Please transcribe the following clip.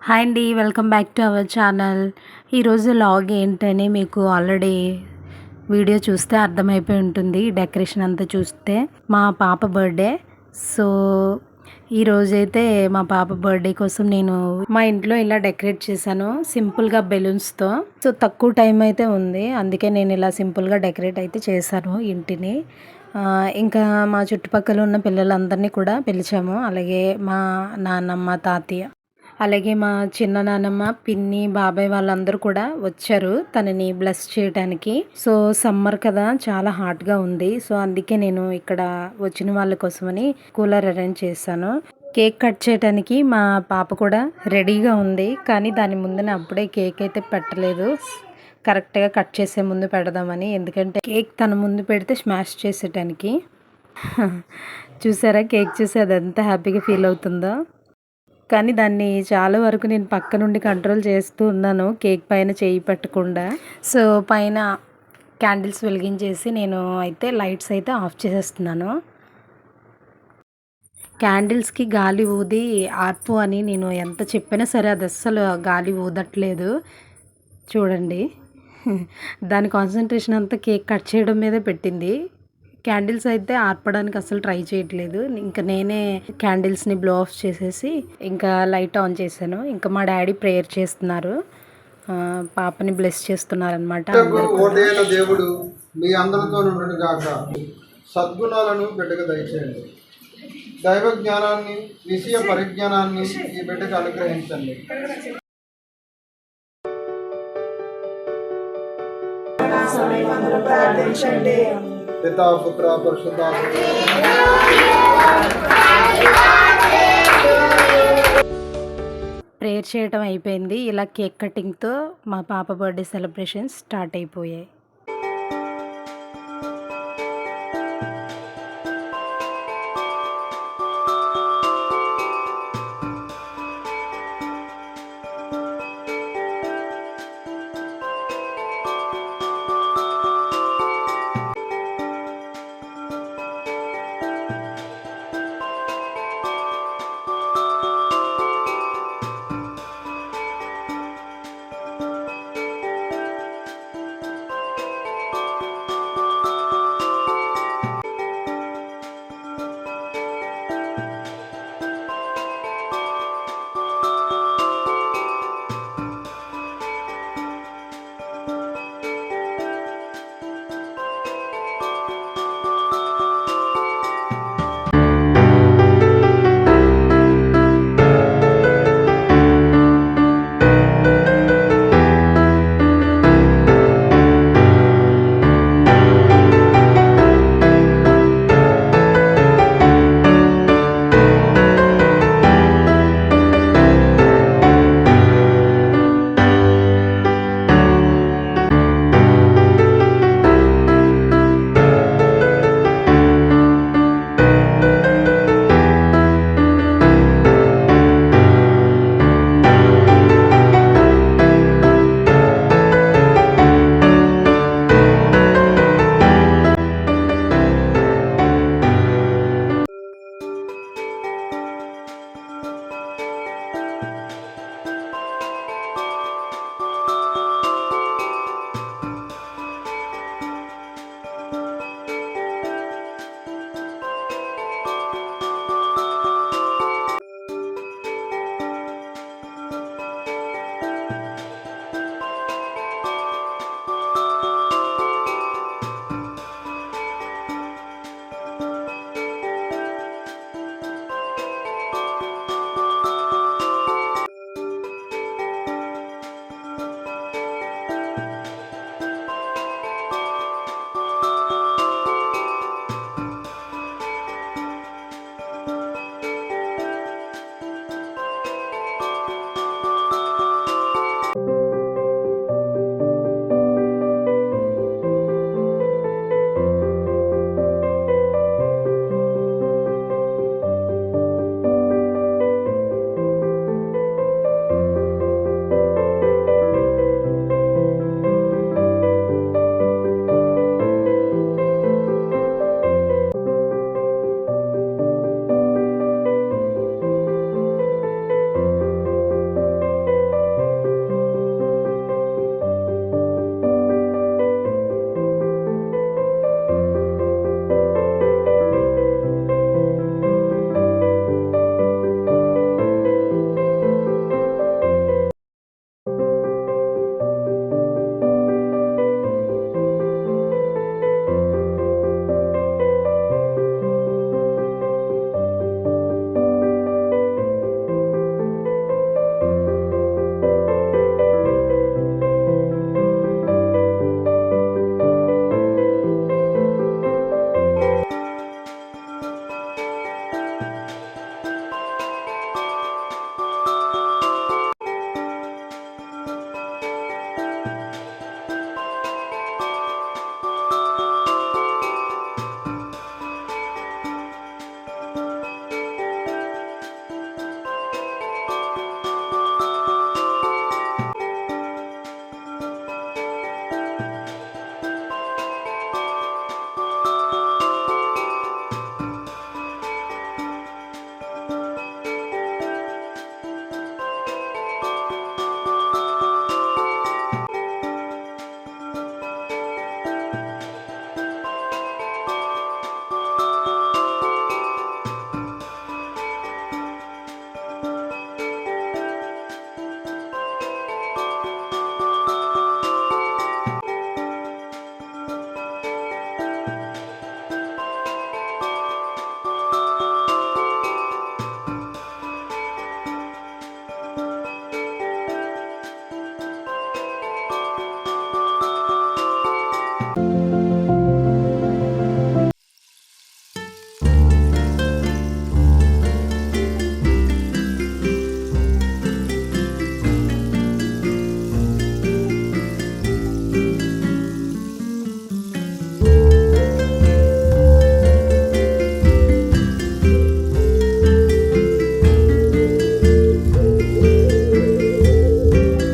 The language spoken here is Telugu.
హాయ్ అండి. Welcome back to our channel. ఈరోజు లాగ్ ఏంటని మీకు ఆల్రెడీ వీడియో చూస్తే అర్థమైపోయి ఉంటుంది. డెకరేషన్ అంతా చూస్తే మా పాప బర్త్డే. సో ఈరోజైతే మా పాప బర్త్డే కోసం నేను మా ఇంట్లో ఇలా డెకరేట్ చేశాను సింపుల్గా బెలూన్స్తో. సో తక్కువ టైం అయితే ఉంది, అందుకే నేను ఇలా సింపుల్గా డెకరేట్ అయితే చేశాను ఇంటిని. ఇంకా మా చుట్టుపక్కల ఉన్న పిల్లలందరినీ కూడా పిలిచాము. అలాగే మా నాన్నమ్మ, తాతయ్య, అలాగే మా చిన్న నాన్నమ్మ, పిన్ని, బాబాయ్ వాళ్ళందరూ కూడా వచ్చారు తనని బ్లెస్ చేయడానికి. సో సమ్మర్ కదా, చాలా హాట్గా ఉంది. సో అందుకే నేను ఇక్కడ వచ్చిన వాళ్ళ కోసమని కూలర్ అరేంజ్ చేశాను. కేక్ కట్ చేయడానికి మా పాప కూడా రెడీగా ఉంది, కానీ దాని ముందున అప్పుడే కేక్ అయితే పెట్టలేదు. కరెక్ట్గా కట్ చేసే ముందు పెడదామని, ఎందుకంటే కేక్ తన ముందు పెడితే స్మాష్ చేసేటానికి. చూసారా కేక్ చూసి అది ఎంత హ్యాపీగా ఫీల్ అవుతుందో. కానీ దాన్ని చాలా వరకు నేను పక్క నుండి కంట్రోల్ చేస్తూ ఉన్నాను, కేక్ పైన చేయి పెట్టకుండా. సో పైన క్యాండిల్స్ వెలిగించేసి నేను అయితే లైట్స్ అయితే ఆఫ్ చేసేస్తున్నాను. క్యాండిల్స్కి గాలి ఊది ఆర్పు అని నేను ఎంత చెప్పినా సరే అది అస్సలు గాలి ఊదట్లేదు. చూడండి, దాని కాన్సన్ట్రేషన్ అంతా కేక్ కట్ చేయడం మీదే పెట్టింది. క్యాండిల్స్ అయితే ఆర్పడానికి అసలు ట్రై చేయట్లేదు. ఇంకా నేనే క్యాండిల్స్ని బ్లో ఆఫ్ చేసేసి ఇంకా లైట్ ఆన్ చేశాను. ఇంకా మా డాడీ ప్రేయర్ చేస్తున్నారు, పాపని బ్లెస్ చేస్తున్నారనమాట. దేవుడు మీ అందరితో గాక, సద్గుణాలను బిడ్డకు దయచేయండి. దైవ జ్ఞానాన్ని, విషయ పరిజ్ఞానాన్ని ఈ బిడ్డకు అనుగ్రహించండి. ప్రార్థించండి. పితా, పుత్ర, పరిశుద్ధాత్మ. ప్రేయర్ చేయడం అయిపోయింది. ఇలా కేక్ కటింగ్తో మా పాప బర్త్డే సెలబ్రేషన్స్ స్టార్ట్ అయిపోయాయి.